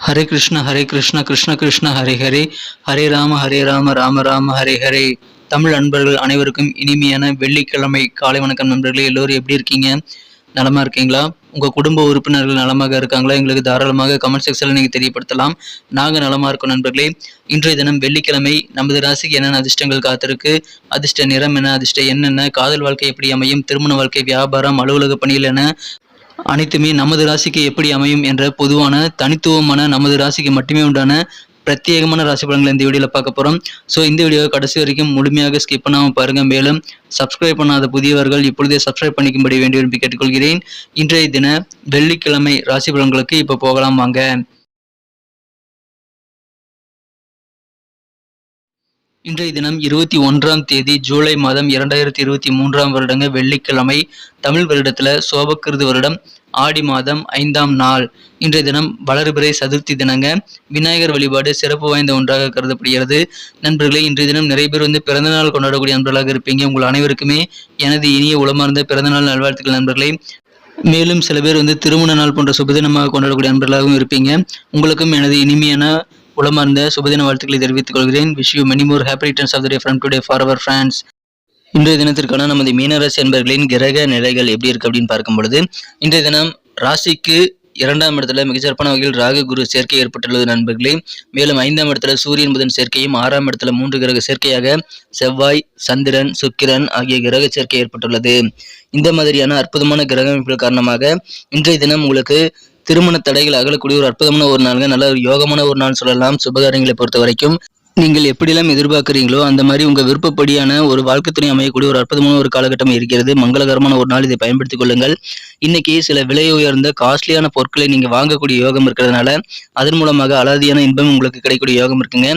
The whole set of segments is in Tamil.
ஹரே கிருஷ்ண கிருஷ்ண கிருஷ்ண ஹரே ஹரே, ஹரே ராம ராம ராம ஹரே ஹரே. தமிழ் நண்பர்கள் அனைவருக்கும் இனிமையான வெள்ளிக்கிழமை காலை வணக்கம் நண்பர்களே. எல்லோரும் எப்படி இருக்கீங்க? நலமா இருக்கீங்களா? உங்க குடும்ப உறுப்பினர்கள் நலமாக இருக்காங்களா? எங்களுக்கு தாராளமாக கமெண்ட் செக்ஷன்ல நீங்க தெரியப்படுத்தலாம். நாங்க நலமா இருக்கோம் நண்பர்களே. இன்றைய தினம் வெள்ளிக்கிழமை. நமது ராசிக்கு என்னென்ன அதிர்ஷ்டங்கள் காத்திருக்கு, அதிர்ஷ்ட நிறம் என்ன, அதிர்ஷ்ட என்னென்ன, காதல் வாழ்க்கை எப்படி அமையும், திருமண வாழ்க்கை, வியாபாரம், அலுவலக பணியில் என அனைத்துமே நமது ராசிக்கு எப்படி அமையும் என்ற பொதுவான தனித்துவமான நமது ராசிக்கு மட்டுமே உண்டான பிரத்யேகமான ராசி பலன்களை இந்த வீடியோவில் பார்க்க போகிறோம். ஸோ இந்த வீடியோவை கடைசி வரைக்கும் முழுமையாக ஸ்கிப் பண்ணாமல் பாருங்கள். மேலும் சப்ஸ்கிரைப் பண்ணாத புதியவர்கள் இப்பொழுதே சப்ஸ்கிரைப் பண்ணிக்கும்படி வேண்டி விரும்பி கேட்டுக்கொள்கிறேன். இன்றைய தின வெள்ளிக்கிழமை ராசி பலன்களுக்கு இப்போ போகலாம் வாங்க. இன்றைய தினம் 21ஆம் தேதி ஜூலை மாதம் 2023ஆம் வருடங்க வெள்ளிக்கிழமை. தமிழ் வருடத்துல சோபக்கிருது வருடம் ஆடி மாதம் 5ஆம் நாள். இன்றைய தினம் வளர்பிறை சதுர்த்தி தினங்க. விநாயகர் வழிபாடு சிறப்பு வாய்ந்த ஒன்றாக கருதப்படுகிறது. நண்பர்களே, இன்றைய தினம் நிறைய பேர் பிறந்தநாள் கொண்டாடக்கூடிய நண்பர்களாக இருப்பீங்க. உங்கள் அனைவருக்குமே எனது இனிய உளமார்ந்த பிறந்தநாள் நல்வாழ்த்துக்கள் நண்பர்களே. மேலும் சில பேர் திருமண நாள் போன்ற சுபதினமாக கொண்டாடக்கூடிய நண்பர்களாகவும் இருப்பீங்க. உங்களுக்கும் எனது இனிமையான உளமார்ந்த சுபதின வாழ்த்துக்களை தெரிவித்துக் கொள்கிறேன். Wish you many more happy returns of the day from today for our friends. இன்றைய தினத்திற்கான நமது மீனராசி அன்பர்களின் கிரக நிலைகள் எப்படி இருக்கு அப்படின்னு பார்க்கும் பொழுது, இன்றைய தினம் ராசிக்கு 2ஆம் இடத்துல மிகச்சிறப்பான வகையில் ராகு குரு சேர்க்கை ஏற்பட்டுள்ளது நண்பர்களே. மேலும் 5ஆம் இடத்துல சூரியன் புதன் சேர்க்கையும், 6ஆம் இடத்துல 3 கிரக சேர்க்கையாக செவ்வாய், சந்திரன், சுக்கிரன் ஆகிய கிரக சேர்க்கை ஏற்பட்டுள்ளது. இந்த மாதிரியான அற்புதமான கிரக அமைப்புகள் காரணமாக இன்றைய தினம் உங்களுக்கு திருமண தடைகள் அகலக்கூடிய ஒரு அற்புதமான ஒரு நாளுங்க. நல்ல ஒரு யோகமான ஒரு நாள் சொல்லலாம். சுபகாரியங்களை பொறுத்த வரைக்கும் நீங்கள் எப்படியெல்லாம் எதிர்பார்க்குறீங்களோ அந்த மாதிரி உங்கள் விருப்பப்படியான ஒரு வாழ்க்கை துணை அமையக்கூடிய ஒரு அற்புதமான ஒரு காலகட்டம் இருக்கிறது. மங்களகரமான ஒரு நாள், இதை பயன்படுத்திக் கொள்ளுங்கள். இன்னைக்கு சில விலை உயர்ந்த காஸ்ட்லியான பொருட்களை நீங்கள் வாங்கக்கூடிய யோகம் இருக்கிறதுனால அதன் மூலமாக அலாதியான இன்பம் உங்களுக்கு கிடைக்கக்கூடிய யோகம் இருக்குங்க.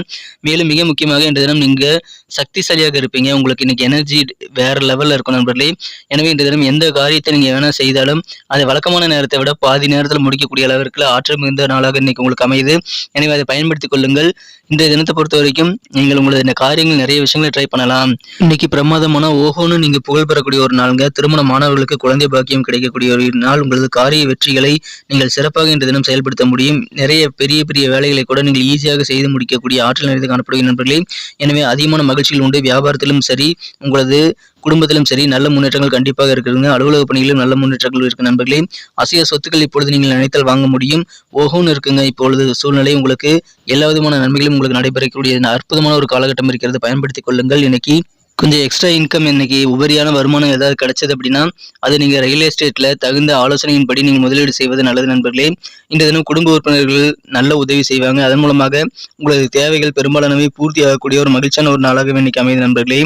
மேலும் மிக முக்கியமாக இன்றைய தினம் நீங்கள் சக்திசாலியாக இருப்பீங்க. உங்களுக்கு இன்னைக்கு எனர்ஜி வேற லெவலில் இருக்கும் நண்பர்களே. எனவே இன்றைய தினம் எந்த காரியத்தை நீங்கள் வேணால் செய்தாலும் அதை வழக்கமான நேரத்தை விட பாதி நேரத்தில் முடிக்கக்கூடிய அளவிற்கு ஆற்றல் மிகுந்த நாளாக இன்னைக்கு உங்களுக்கு அமையுது. எனவே அதை பயன்படுத்திக் கொள்ளுங்கள். இன்றைய தினத்தை பொறுத்த வரைக்கும் நீங்கள் உங்களது இந்த காரியங்கள் நிறைய விஷயங்களை ட்ரை பண்ணலாம். இன்னைக்கு பிரமாதமான ஓஹோன்னு நீங்க புகழ் பெறக்கூடிய ஒரு நாளுங்க. திருமண மாணவர்களுக்கு குழந்தை பாக்கியம் கிடைக்கக்கூடிய ஒரு நாள். உங்களது காரிய வெற்றிகளை நீங்கள் சிறப்பாக இன்றைய தினம் செயல்படுத்த முடியும். நிறைய பெரிய பெரிய வேலைகளை கூட நீங்கள் ஈஸியாக செய்து முடிக்கக்கூடிய ஆற்றல் நிறைந்து காணப்படுகிற நண்பர்களே. எனவே அதிகமான மகிழ்ச்சிகள் உண்டு. வியாபாரத்திலும் சரி, உங்களது குடும்பத்திலும் சரி நல்ல முன்னேற்றங்கள் கண்டிப்பாக இருக்குதுங்க. அலுவலக பணிகளிலும் நல்ல முன்னேற்றங்கள் இருக்கு நண்பர்களே. அசைய சொத்துக்கள் இப்பொழுது நீங்கள் நினைத்தால் வாங்க முடியும். ஓஹோன்னு இருக்குங்க இப்பொழுது சூழ்நிலை. உங்களுக்கு எல்லா விதமான நன்மைகளும் உங்களுக்கு நடைபெறக்கூடிய அற்புதமான ஒரு காலகட்டம் இருக்கிறது. பயன்படுத்திக் கொள்ளுங்கள். இன்னைக்கு கொஞ்சம் எக்ஸ்ட்ரா இன்கம், இன்னைக்கு உபரியான வருமானம் ஏதாவது கிடைச்சது அப்படின்னா அது நீங்க ரியல் எஸ்டேட்ல தகுந்த ஆலோசனையின்படி நீங்க முதலீடு செய்வது நல்லது நண்பர்களே. இன்றைய தினம் குடும்ப உறுப்பினர்கள் நல்ல உதவி செய்வாங்க. அதன் மூலமாக உங்களது தேவைகள் பெரும்பாலானவை பூர்த்தி ஆகக்கூடிய ஒரு மகிழ்ச்சியான ஒரு நாளாகவே இன்னைக்கு அமைது நண்பர்களே.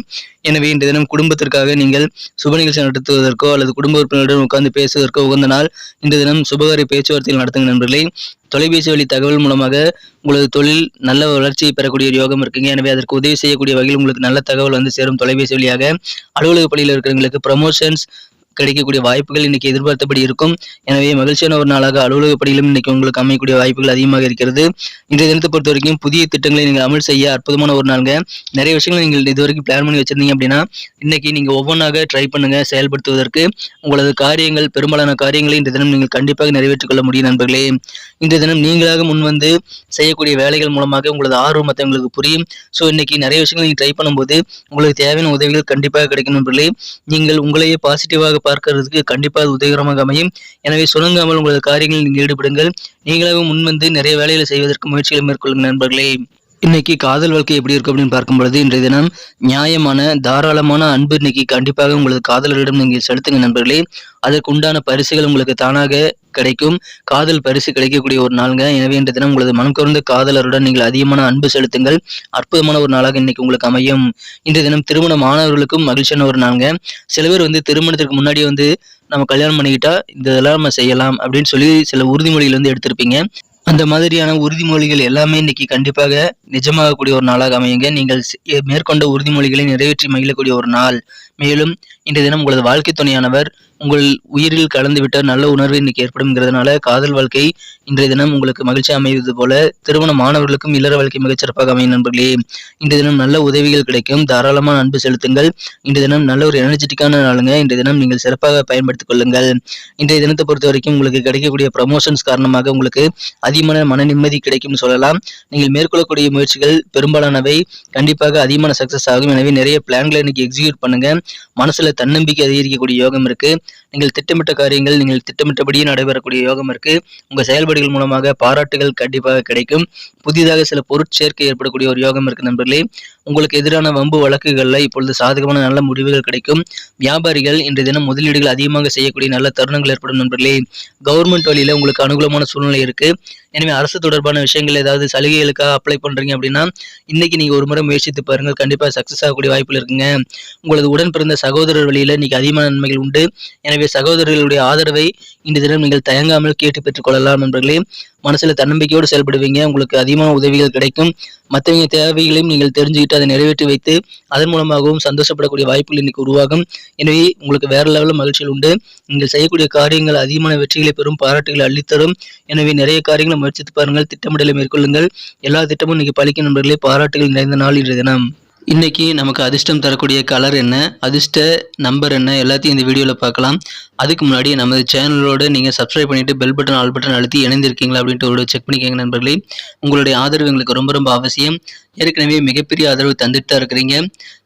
எனவே இன்றைய தினம் குடும்பத்திற்காக நீங்கள் சுப நிகழ்ச்சி நடத்துவதற்கோ அல்லது குடும்ப உறுப்பினருடன் உட்கார்ந்து பேசுவதற்கோ உகந்த நாள். இன்றைய தினம் சுபகாரிய பேச்சுவார்த்தைகள் நடத்துங்க நண்பர்களே. தொலைபேசி வழி தகவல் மூலமாக உங்களது தொழில் நல்ல வளர்ச்சியை பெறக்கூடிய யோகம் இருக்குங்க. எனவே அதற்கு உதவி செய்யக்கூடிய வகையில் உங்களுக்கு நல்ல தகவல் சேரும் தொலைபேசி வழியாக. அலுவலக பணியில் இருக்கிறவங்களுக்கு ப்ரமோஷன்ஸ் கிடைக்கக்கூடிய வாய்ப்புகள் இன்னைக்கு எதிர்பார்த்தபடி இருக்கும். எனவே மகிழ்ச்சியான ஒரு நாளாக அலுவலக பணியிலும் இன்னைக்கு உங்களுக்கு அமையக்கூடிய வாய்ப்புகள் அதிகமாக இருக்கிறது. இன்றைய தினத்தை பொறுத்த வரைக்கும் புதிய திட்டங்களை நீங்கள் அமல் செய்ய அற்புதமான ஒரு நாளுங்க. நிறைய விஷயங்கள் நீங்கள் இது வரைக்கும் பிளான் பண்ணி வச்சிருந்தீங்க அப்படின்னா இன்னைக்கு நீங்க ஒவ்வொன்றாக ட்ரை பண்ணுங்க செயல்படுத்துவதற்கு. உங்களது காரியங்கள், பெரும்பாலான காரியங்களை இந்த தினம் நீங்கள் கண்டிப்பாக நிறைவேற்றிக் கொள்ள முடியும் நண்பர்களே. இந்த தினம் நீங்களாக முன்வந்து செய்யக்கூடிய வேலைகள் மூலமாக உங்களது ஆர்வம் மற்றவங்களுக்கு புரியும். ஸோ இன்னைக்கு நிறைய விஷயங்கள் நீங்கள் ட்ரை பண்ணும்போது உங்களுக்கு தேவையான உதவிகள் கண்டிப்பாக கிடைக்கும் நண்பர்களே. நீங்கள் உங்களையே பாசிட்டிவாக பார்க்கறதுக்கு கண்டிப்பாக உதவிகரமாக அமையும். எனவே சுணங்காமல் உங்களது காரியங்களில் நீங்கள் ஈடுபடுங்கள். நீங்களாக முன்வந்து நிறைய வேலைகளை செய்வதற்கு முயற்சிகளை மேற்கொள்ளுங்கள் நண்பர்களே. இன்னைக்கு காதல் வாழ்க்கை எப்படி இருக்கு அப்படின்னு பார்க்கும் பொழுது இன்றைய தினம் நியாயமான தாராளமான அன்பு இன்னைக்கு கண்டிப்பாக உங்களது காதலரிடம் நீங்கள் செலுத்துங்க நண்பர்களே. அதற்கு உண்டான பரிசுகள் உங்களுக்கு தானாக கிடைக்கும். காதல் பரிசு கிடைக்கக்கூடிய ஒரு நாளுங்க. எனவே இன்றைய தினம் உங்களது மனம் கவர்ந்த காதலருடன் நீங்கள் அதிகமான அன்பு செலுத்துங்கள். அற்புதமான ஒரு நாளாக இன்னைக்கு உங்களுக்கு அமையும். இன்றைய தினம் திருமண மாணவர்களுக்கும் மகிழ்ச்சியான ஒரு நாளுங்க. சில பேர் திருமணத்திற்கு முன்னாடி நம்ம கல்யாணம் பண்ணிக்கிட்டா இதெல்லாம் நம்ம செய்யலாம் அப்படின்னு சொல்லி சில உறுதிமொழிகள் எடுத்திருப்பீங்க. அந்த மாதிரியான உறுதிமொழிகள் எல்லாமே இன்னைக்கு கண்டிப்பாக நிஜமாகக்கூடிய ஒரு நாளாக அமையுங்க. நீங்கள் மேற்கொண்ட உறுதிமொழிகளை நிறைவேற்றி மகிழக்கூடிய ஒரு நாள். மேலும் இன்றைய தினம் உங்களது வாழ்க்கை துணையானவர் உங்கள் உயிரில் கலந்துவிட்டால் நல்ல உணர்வு இன்னைக்கு ஏற்படும்ங்கிறதுனால காதல் வாழ்க்கை இன்றைய தினம் உங்களுக்கு மகிழ்ச்சி அமைவது போல திருமண மாணவர்களுக்கும் இல்லற வாழ்க்கை மிகச்சிறப்பாக அமையும் நண்பர்களே. இன்றைய தினம் நல்ல உதவிகள் கிடைக்கும். தாராளமான அன்பு செலுத்துங்கள். இன்றைய தினம் நல்ல ஒரு எனர்ஜெட்டிக்கான நாளுங்க. இன்றைய தினம் நீங்கள் சிறப்பாக பயன்படுத்திக் கொள்ளுங்கள். இன்றைய தினத்தை பொறுத்த வரைக்கும் உங்களுக்கு கிடைக்கக்கூடிய ப்ரமோஷன்ஸ் காரணமாக உங்களுக்கு அதிகமான மன நிம்மதி கிடைக்கும்னு சொல்லலாம். நீங்கள் மேற்கொள்ளக்கூடிய முயற்சிகள் பெரும்பாலானவை கண்டிப்பாக அதிகமான சக்சஸ் ஆகும். எனவே நிறைய பிளான்களை இன்னைக்கு எக்ஸிக்யூட் பண்ணுங்க. மனசுல தன்னம்பிக்கை அதிகரிக்கக்கூடிய யோகம் இருக்கு. நீங்கள் திட்டமிட்ட காரியங்கள் நீங்கள் திட்டமிட்டபடியே நடைபெறக்கூடிய யோகம் இருக்கு. உங்க செயல்பாடுகள் மூலமாக பாராட்டுகள் கண்டிப்பாக கிடைக்கும். புதிதாக சில பொருட்சேர்க்கை ஏற்படக்கூடிய ஒரு யோகம் இருக்கு நண்பர்களே. உங்களுக்கு எதிரான வம்பு வழக்குகள்ல இப்பொழுது சாதகமான நல்ல முடிவுகள் கிடைக்கும். வியாபாரிகள் இன்றைய தினம் முதலீடுகள் அதிகமாக செய்யக்கூடிய நல்ல தருணங்கள் ஏற்படும் நண்பர்களே. கவர்மெண்ட் வழியில உங்களுக்கு அனுகூலமான சூழ்நிலை இருக்கு. எனவே அரசு தொடர்பான விஷயங்கள் ஏதாவது சலுகைகளுக்காக அப்ளை பண்றீங்க அப்படின்னா இன்னைக்கு நீங்க ஒரு முறை முயற்சித்து பாருங்கள். கண்டிப்பா சக்சஸ் ஆகக்கூடிய வாய்ப்புகள் இருக்குங்க. உங்களது உடன் பிறந்த சகோதரர் வழியில இன்னைக்கு அதிகமான நன்மைகள் உண்டு. எனவே சகோதரர்களுடைய ஆதரவை இந்த தினம் நீங்கள் தயங்காமல் கேட்டு பெற்றுக் கொள்ளலாம் நண்பர்களே. மனசுல தன்னம்பிக்கையோடு செயல்படுவீங்க. உங்களுக்கு அதிகமான உதவிகள் கிடைக்கும். மற்றவங்க தேவைகளையும் நீங்கள் தெரிஞ்சுக்கிட்டு அதை நிறைவேற்றி வைத்து அதன் மூலமாகவும் சந்தோஷப்படக்கூடிய வாய்ப்புகள் இன்னைக்கு உருவாகும். எனவே உங்களுக்கு வேற லெவலில் மகிழ்ச்சிகள் உண்டு. நீங்கள் செய்யக்கூடிய காரியங்கள் அதிகமான வெற்றிகளை பெறும், பாராட்டுகளை அள்ளித்தரும். எனவே நிறைய காரியங்களை முயற்சித்து பாருங்கள். திட்டமிடலை மேற்கொள்ளுங்கள். எல்லா திட்டமும் இன்னைக்கு பலிக்கும் நண்பர்களே. பாராட்டுகள் நிறைந்த நாள் இன்றைய தினம். இன்னைக்கு நமக்கு அதிர்ஷ்டம் தரக்கூடிய கலர் என்ன, அதிர்ஷ்ட நம்பர் என்ன, எல்லாத்தையும் இந்த வீடியோவில் பார்க்கலாம். அதுக்கு முன்னாடி நமது சேனலோட நீங்கள் சப்ஸ்கிரைப் பண்ணிட்டு பெல் பட்டன் ஆல் பட்டன் அழுத்தி இணைந்திருக்கீங்களா அப்படின்ட்டு ஒரு செக் பண்ணிக்கோங்க நண்பர்களே. உங்களுடைய ஆதரவு எங்களுக்கு ரொம்ப ரொம்ப அவசியம். ஏற்கனவே மிகப்பெரிய ஆதரவு தந்துட்டு தான் இருக்கிறீங்க.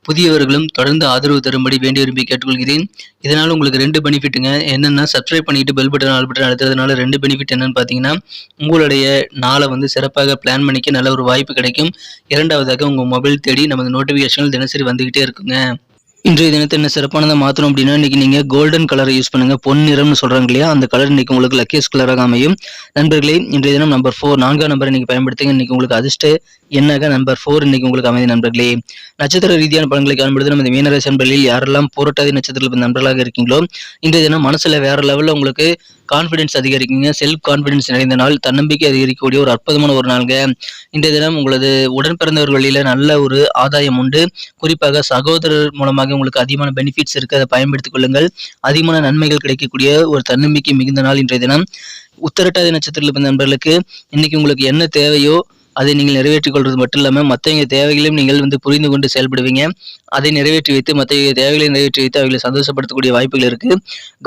புதியவர்களும் தொடர்ந்து ஆதரவு தரும்படி வேண்டி விரும்பி கேட்டுக்கொள்கிறேன். இதனால் உங்களுக்கு 2 பெனிஃபிட்டுங்க. என்னென்னா சப்ஸ்கிரைப் பண்ணிட்டு பெல் பட்டன் ஆல் பட்டன் அழுத்துறதுனால 2 பெனிஃபிட் என்னன்னு பார்த்தீங்கன்னா உங்களுடைய நாளை சிறப்பாக பிளான் பண்ணிக்க நல்ல ஒரு வாய்ப்பு கிடைக்கும். இரண்டாவதாக உங்கள் மொபைல் தேடி நமது நோட்டிஃபிகேஷன்கள் தினசரி வந்துகிட்டே இருக்குங்க. இன்றைய தினத்தை என்ன சிறப்பானதை மாற்றணும் அப்படின்னா இன்னைக்கு நீங்கள் கோல்டன் கலரை யூஸ் பண்ணுங்க. பொன் நிறம்னு சொல்றாங்க இல்லையா, அந்த கலர் இன்னைக்கு உங்களுக்கு லக்கியஸ்ட் கலராக அமையும். நண்பர்களே, இன்றைய தினம் நம்பர் 4 4ஆம் நம்பர் இன்னைக்கு பயன்படுத்துங்க. இன்னைக்கு உங்களுக்கு அதிர்ஷ்ட எண்ணாக நம்பர் 4 இன்னைக்கு உங்களுக்கு அமைதி நண்பர்களே. நட்சத்திர ரீதியான பலன்களை காண்பது நம்ம மீனராசி நண்பர்களில் யாரெல்லாம் போராட்டாதி நட்சத்திரத்தில் நண்பர்களாக இருக்கீங்களோ இன்றைய தினம் மனசுல வேற லெவலில் உங்களுக்கு கான்ஃபிடன்ஸ் அதிகரிக்குங்க. செல்ஃப் கான்ஃபிடன்ஸ் நிறைந்த நாள், தன்னம்பிக்கை அதிகரிக்கக்கூடிய ஒரு அற்புதமான ஒரு நாளுங்க. இன்றைய தினம் உங்களது உடன் பிறந்தவர் வழியில நல்ல ஒரு ஆதாயம் உண்டு. குறிப்பாக சகோதரர் மூலமாக உங்களுக்கு அதிகமான பெனிஃபிட்ஸ் இருக்கு. அதை பயன்படுத்திக் கொள்ளுங்கள். அதிகமான நன்மைகள் கிடைக்கக்கூடிய ஒரு தன்னம்பிக்கை மிகுந்த நாள் இன்றைய தினம். உத்திரட்டாதி நட்சத்திரத்தில் பிறந்த நண்பர்களுக்கு இன்னைக்கு உங்களுக்கு என்ன தேவையோ அதை நீங்கள் நிறைவேற்றிக் கொள்வது மட்டும் இல்லாமல் மற்றவங்க தேவைகளையும் நீங்கள் புரிந்து கொண்டு செயல்படுவீங்க. அதை நிறைவேற்றி வைத்து மற்றவங்க தேவைகளை நிறைவேற்றி வைத்து அவர்களை சந்தோஷப்படுத்தக்கூடிய வாய்ப்புகள் இருக்கு.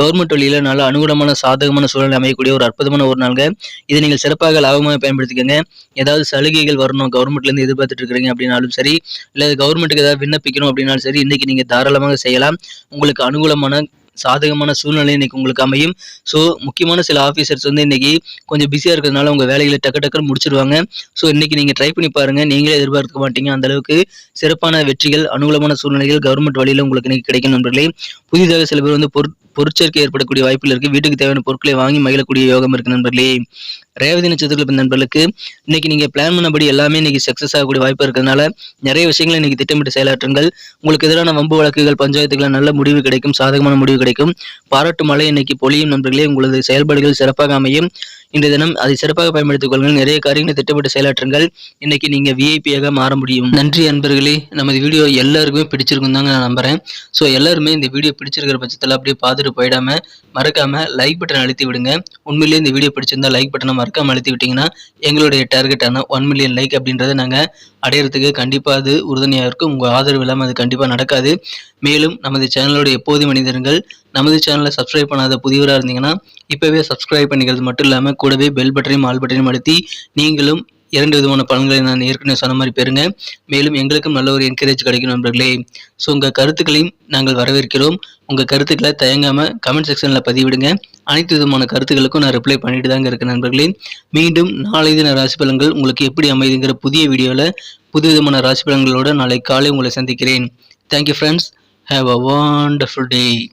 கவர்மெண்ட் வழியில நல்ல அனுகூலமான சாதகமான சூழல் அமையக்கூடிய ஒரு அற்புதமான ஒரு நாள்ங்க. இதை நீங்கள் சிறப்பாக லாபமாக பயன்படுத்திக்கங்க. ஏதாவது சலுகைகள் வரணும் கவர்மெண்ட்ல இருந்து எதிர்பார்த்துட்டு இருக்கிறீங்க அப்படின்னாலும் சரி, இல்லை கவர்மெண்ட்டுக்கு ஏதாவது விண்ணப்பிக்கணும் அப்படின்னாலும் சரி, இன்னைக்கு நீங்க தாராளமாக செய்யலாம். உங்களுக்கு அனுகூலமான சாதகமான சூழ்நிலை இன்னைக்கு உங்களுக்கு அமையும். ஸோ முக்கியமான சில ஆஃபீஸர்ஸ் இன்னைக்கு கொஞ்சம் பிஸியாக இருக்கிறதுனால உங்கள் வேலைகளை டக்குன்னு முடிச்சிருவாங்க. ஸோ இன்னைக்கு நீங்கள் ட்ரை பண்ணி பாருங்கள். நீங்களே எதிர்பார்க்க மாட்டீங்க அந்த அளவுக்கு சிறப்பான வெற்றிகள், அனுகூலமான சூழ்நிலைகள் கவர்மெண்ட் வழியில் உங்களுக்கு இன்னைக்கு கிடைக்கும் நண்பர்களே. புதிதாக சில பேர் பொருட்சேர்க்கை ஏற்படக்கூடிய வாய்ப்புகள் இருக்கு. வீட்டுக்கு தேவையான பொருட்களை வாங்கி மகிழக்கூடிய யோகம் இருக்கு நண்பர்களே. ரேவதி நட்சத்திரத்தில் நண்பர்களுக்கு இன்னைக்கு நீங்க பிளான் பண்ணபடி எல்லாமே இன்னைக்கு சக்சஸ் ஆகக்கூடிய வாய்ப்பு இருக்கிறதுனால நிறைய விஷயங்களை இன்னைக்கு திட்டமிட்டு செயலாற்றுங்கள். உங்களுக்கு எதிரான வம்பு வழக்குகள், பஞ்சாயத்துக்களை நல்ல முடிவு கிடைக்கும், சாதகமான முடிவு கிடைக்கும். பாராட்டு மழை இன்னைக்கு பொழியும் நண்பர்களே. உங்களது செயல்பாடுகள் சிறப்பாக அமையும். இன்றைய தினம் அதை சிறப்பாக பயன்படுத்திக் கொள்ளுங்கள். நிறைய காரியங்களை திட்டமிட்டு செயலாற்றுங்கள். இன்னைக்கு நீங்க விஐபியாக மாற முடியும். நன்றி அன்பர்களே. நமது வீடியோ எல்லாருக்குமே பிடிச்சிருக்கும் தாங்க நான் நம்புறேன். ஸோ எல்லாருமே இந்த வீடியோ பிடிச்சிருக்கிற பட்சத்தில் அப்படியே பார்த்துட்டு போயிடாம மறக்காம லைக் பட்டன் அழுத்தி விடுங்க. உண்மையிலேயே இந்த வீடியோ பிடிச்சிருந்தா லைக் பட்டனை மறக்காம அழுத்தி விட்டீங்கன்னா எங்களுடைய டார்கெட்டான 1 மில்லியன் லைக் அப்படின்றத நாங்கள் அடையிறதுக்கு கண்டிப்பாக அது உறுதுணையாக இருக்கும். உங்கள் ஆதரவு இல்லாமல் அது கண்டிப்பாக நடக்காது. மேலும் நமது சேனலோட எப்போதும் மனிதர்கள் நமது சேனலை சப்ஸ்கிரைப் பண்ணாத புதியவராக இருந்தீங்கன்னா இப்போவே சப்ஸ்கிரைப் பண்ணிக்கிறது மட்டும் இல்லாமல் கூடவே பெல் பட்டனையும் ஆல் பட்டனையும் அழுத்தி நீங்களும் 2 விதமான பலன்களை நான் ஏற்கனவே சொன்ன மாதிரி பெறுங்க. மேலும் எங்களுக்கும் நல்ல ஒரு என்கரேஜ் கிடைக்கும் நண்பர்களே. ஸோ உங்கள் கருத்துக்களையும் நாங்கள் வரவேற்கிறோம். உங்கள் கருத்துக்களை தயங்காமல் கமெண்ட் செக்ஷனில் பதிவிடுங்க. அனைத்து விதமான கருத்துக்களுக்கும் நான் ரிப்ளை பண்ணிட்டு தாங்க இருக்கேன் நண்பர்களே. மீண்டும் நாளை தின ராசி பலன்கள் உங்களுக்கு எப்படி அமைதுங்கிற புதிய வீடியோவில் புது விதமான ராசி பலன்களோடு நாளை காலை உங்களை சந்திக்கிறேன். Thank you friends. Have a wonderful day.